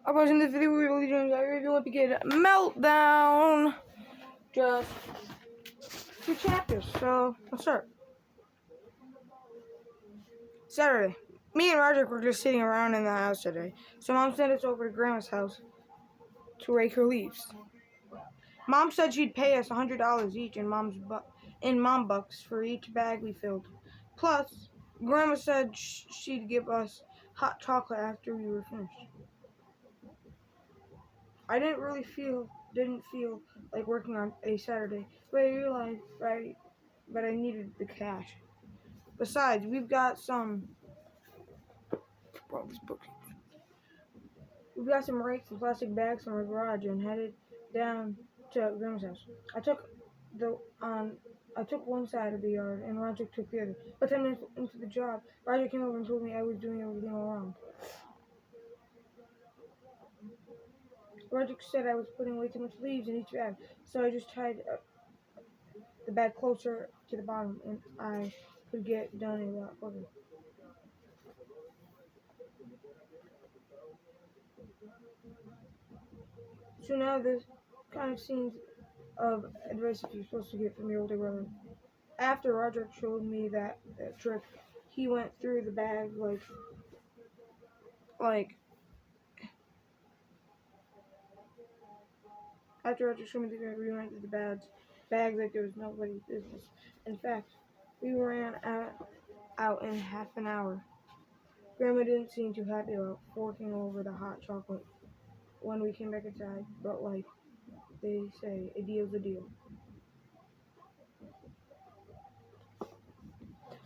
I was in this video we will be doing a review of Wimpy Meltdown. Just 2 chapters, so let's start. Saturday. Me and Roderick were just sitting around in the house today, so Mom sent us over to Grandma's house to rake her leaves. Mom said she'd pay us $100 each in Mom bucks for each bag we filled. Plus, Grandma said she'd give us hot chocolate after we were finished. I didn't feel like working on a Saturday, but I realized but I needed the cash. Besides, we've got some rakes and plastic bags from our garage and headed down to Grandma's house. I took one side of the yard and Roger took the other. But 10 minutes into the job, Roger came over and told me I was doing everything all wrong. Roger said I was putting way too much leaves in each bag, so I just tied the bag closer to the bottom and I could get done a lot quicker. So now this kind of seems of advice you're supposed to get from your older brother. After Roderick showed me that trick, he went through the bag after Roderick showed me the trick, we went through the bags like there was nobody's business. In fact, we ran out in half an hour. Grandma didn't seem too happy about forking over the hot chocolate when we came back inside, but like they say, a deal's a deal.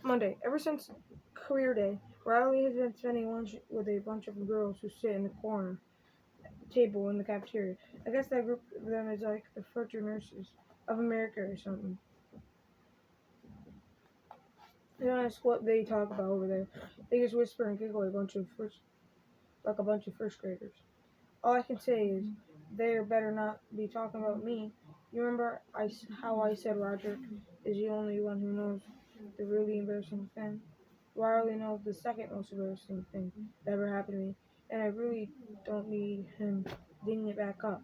Monday. Ever since career day, Riley has been spending lunch with a bunch of girls who sit in the corner table in the cafeteria. I guess that group of them is like the future nurses of America or something. I don't ask what they talk about over there. They just whisper and giggle like a bunch of first graders. All I can say is they better not be talking about me. You remember how I said Roderick is the only one who knows the really embarrassing thing? Riley knows the second most embarrassing thing that ever happened to me, and I really don't need him digging it back up.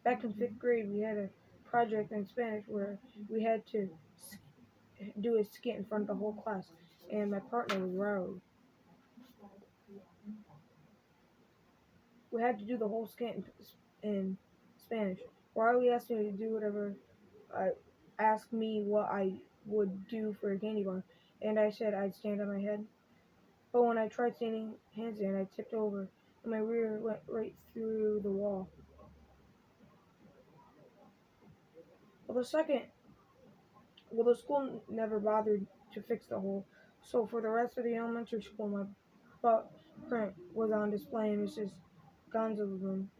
Back in 5th grade, we had a project in Spanish where we had to do a skit in front of the whole class, and my partner was Riley. We had to do the whole skit in Spanish. Riley asked me to do whatever, asked me what I would do for a candy bar, and I said I'd stand on my head. But when I tried standing handstand, I tipped over, and my rear went right through the wall. Well, the school never bothered to fix the hole, so for the rest of the elementary school, my butt print was on display in Mrs. Gonzalez's room.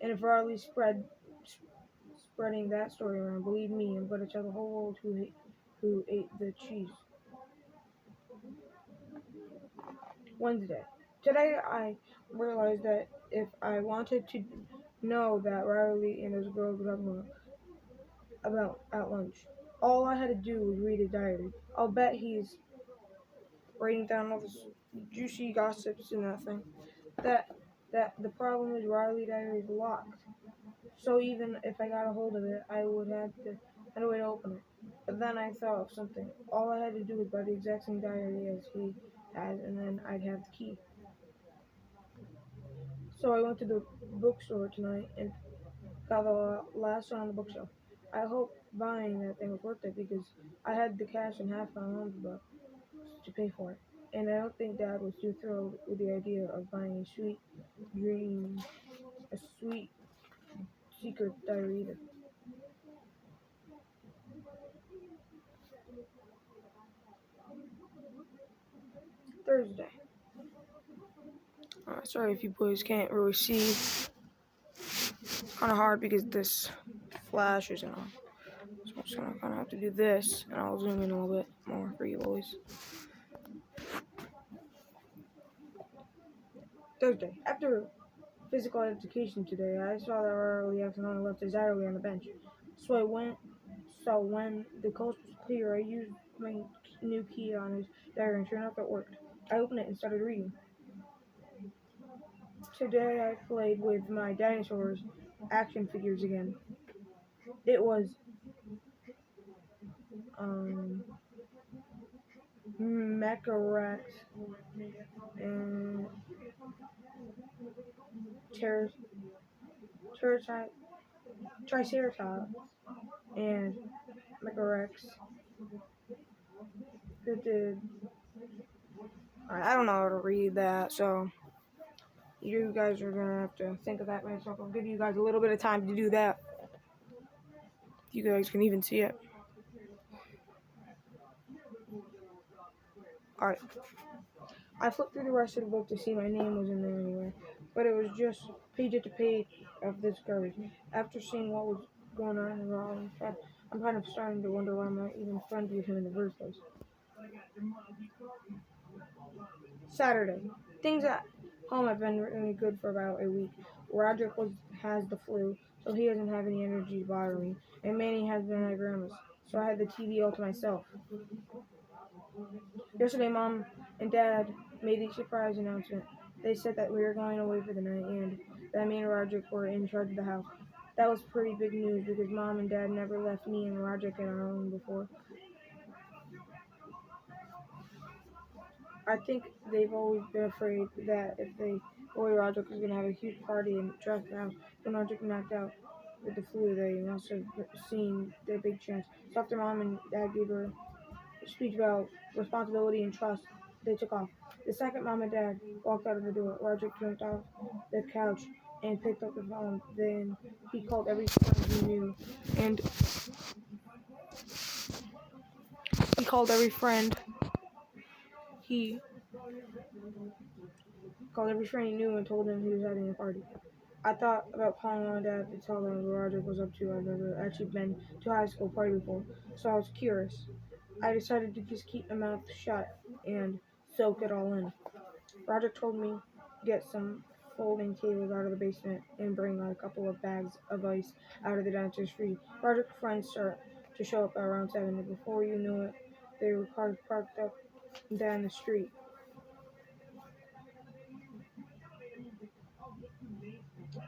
And if Riley spreading that story around, believe me, I'm going to tell the whole world who ate the cheese. Wednesday. Today I realized that if I wanted to know that Riley and those girls were talking about at lunch, all I had to do was read his diary. I'll bet he's writing down all this juicy gossips and that thing. That the problem is Riley's diary is locked. So even if I got a hold of it, I would have to find a way to open it. But then I thought of something. All I had to do was buy the exact same diary as he has, and then I'd have the key. So I went to the bookstore tonight and got the last one on the bookshelf. I hope buying that thing was worth it because I had the cash and half my mom's bucks to pay for it. And I don't think Dad was too thrilled with the idea of buying a sweet secret diary either. Thursday. Sorry if you boys can't really see. Kind of hard because this flash isn't on. So I'm just gonna kind of have to do this, and I'll zoom in a little bit more for you boys. Thursday. After physical education today, I saw that Riley accidentally left his diary on the bench. So when the coast was clear, I used my new key on his diary, and sure enough, it worked. I opened it and started reading. Today I played with my dinosaurs action figures again. It was um, Mecha Rex and Ter- Terra- Triceratops and Mecha Rex. It did. I don't know how to read that, so you guys are gonna have to think of that myself. I'll give you guys a little bit of time to do that. You guys can even see it. Alright. I flipped through the rest of the book to see my name was in there anywhere, but it was just page after page of this garbage. After seeing what was going on in Robin's head, I'm kind of starting to wonder why I'm not even friends with him in the first place. Saturday. Things at home have been really good for about a week. Roderick has the flu, so he doesn't have any energy to bother me, and Manny has been at grandma's, so I had the TV all to myself. Yesterday, Mom and Dad made a surprise announcement. They said that we were going away for the night and that me and Roderick were in charge of the house. That was pretty big news because Mom and Dad never left me and Roderick on our own before. I think they've always been afraid that if they go away, Roderick was going to have a huge party and trash the house. When Roderick knocked out with the flu, they must have seen their big chance. So after Mom and Dad gave her speech about responsibility and trust, they took off. The second Mom and Dad walked out of the door, Roderick jumped off the couch and picked up the phone. Then he called every friend he knew, and he called every friend he called every friend he knew and told them he was having a party. I thought about calling Mom and Dad to tell them what Roderick was up to. I've never actually been to a high school party before, so I was curious. I decided to just keep my mouth shut and soak it all in. Roger told me get some folding tables out of the basement and bring a couple of bags of ice out of the downstairs freezer. Roger's friends start to show up around 7, and before you know it, there were cars parked up down the street.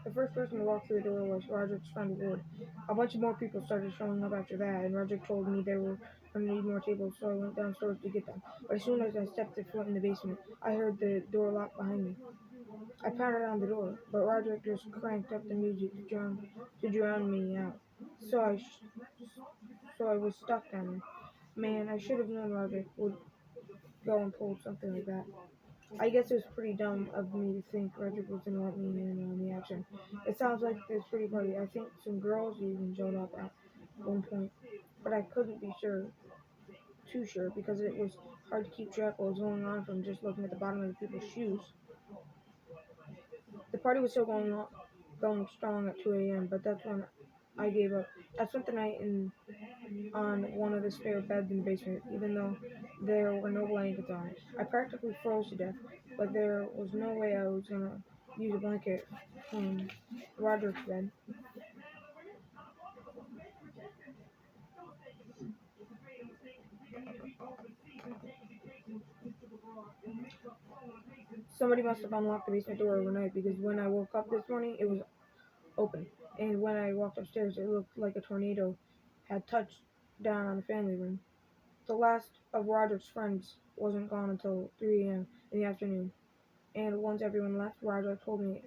The first person to walk through the door was Roger's friend Wood. A bunch of more people started showing up after that, and Roger told me there were going to need more tables, so I went downstairs to get them. But as soon as I stepped foot in the basement, I heard the door lock behind me. I pounded on the door, but Roderick just cranked up the music to drown me out. So so I was stuck down there. Man, I should have known Roderick would go and pull something like that. I guess it was pretty dumb of me to think Roderick was gonna let me in on the action. It sounds like this pretty party. I think some girls even showed up at one point, but I couldn't be too sure, because it was hard to keep track of what was going on from just looking at the bottom of the people's shoes. The party was still going strong at 2 a.m., but that's when I gave up. I spent the night on one of the spare beds in the basement, even though there were no blankets on it. I practically froze to death, but there was no way I was going to use a blanket from Roderick's bed. Somebody must have unlocked the basement door overnight, because when I woke up this morning, it was open. And when I walked upstairs, it looked like a tornado had touched down on the family room. The last of Roderick's friends wasn't gone until 3 a.m. in the afternoon, and once everyone left, Roderick told me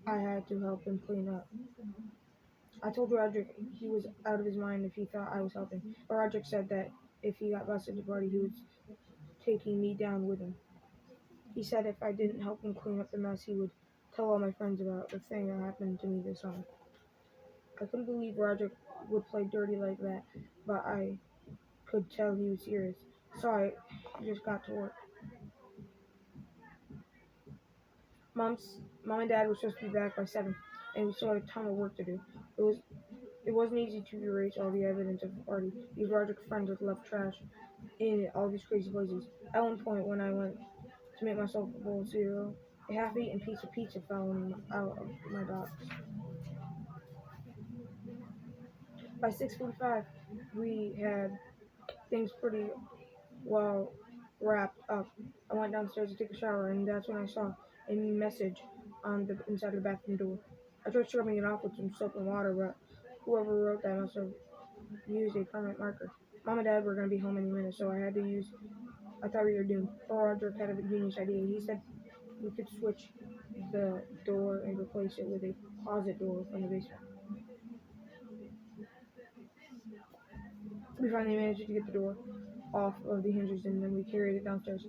I had to help him clean up. I told Roderick he was out of his mind if he thought I was helping, but Roderick said that if he got busted at the party, he was taking me down with him. He said if I didn't help him clean up the mess, he would tell all my friends about the thing that happened to me this summer. I couldn't believe Roderick would play dirty like that, but I could tell he was serious, so I just got to work. Mom and Dad were supposed to be back by 7, and we still had a ton of work to do. It wasn't easy to erase all the evidence of the party. These Roderick friends had left trash in all these crazy places. At one point, when I went to make myself a bowl of cereal, a half-eaten piece of pizza fell out of my box. By 6:45, we had things pretty well wrapped up. I went downstairs to take a shower, and that's when I saw a message on the inside of the bathroom door. I tried scrubbing it off with some soap and water, but whoever wrote that must have used a permanent marker. Mom and Dad were going to be home any minute, so I thought we were doomed. But Roderick had a genius idea. He said we could switch the door and replace it with a closet door from the basement. We finally managed to get the door off of the hinges, and then we carried it downstairs.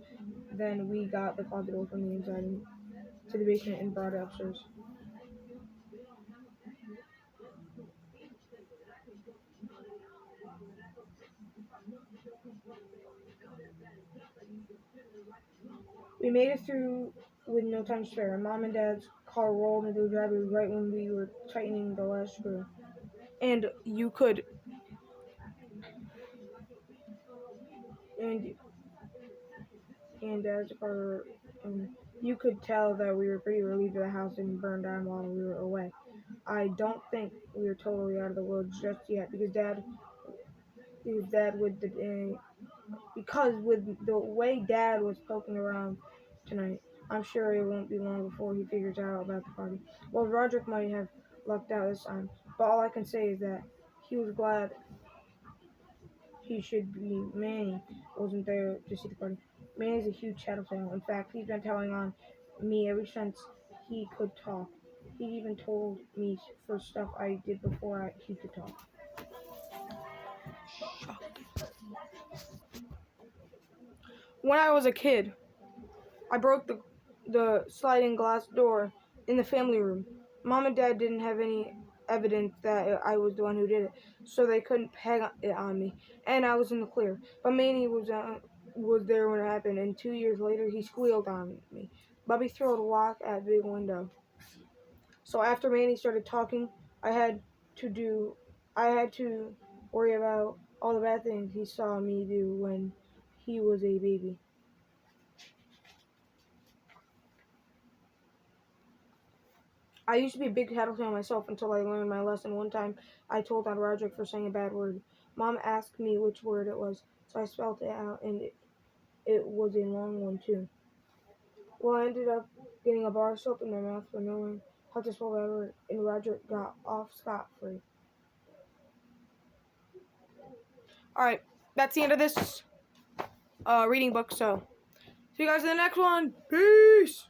Then we got the closet door from the inside to the basement and brought it upstairs. We made it through with no time to spare. Mom and Dad's car rolled into the driveway right when we were tightening the last screw. And you could and and Dad's car and you could tell that we were pretty relieved that the house didn't burn down while we were away. I don't think we were totally out of the woods just yet Dad with because with the way Dad was poking around tonight, I'm sure it won't be long before he figures out about the party. Well, Roderick might have lucked out this time, but all I can say is that he was glad he should be. Manny wasn't there to see the party. Manny's a huge tattletale. In fact, he's been telling on me ever since he could talk. He even told me for stuff I did before he could talk. When I was a kid, I broke the sliding glass door in the family room. Mom and Dad didn't have any evidence that I was the one who did it, so they couldn't peg it on me, and I was in the clear. But Manny was there when it happened, and 2 years later he squealed on me. Bobby threw a rock at the big window. So after Manny started talking, I had to worry about all the bad things he saw me do when he was a baby. I used to be a big tattletale myself until I learned my lesson. One time, I told on Roderick for saying a bad word. Mom asked me which word it was, so I spelled it out, and it was a long one, too. Well, I ended up getting a bar of soap in my mouth for knowing how to spell that word, and Roderick got off scot-free. Alright, that's the end of this reading book, so see you guys in the next one. Peace!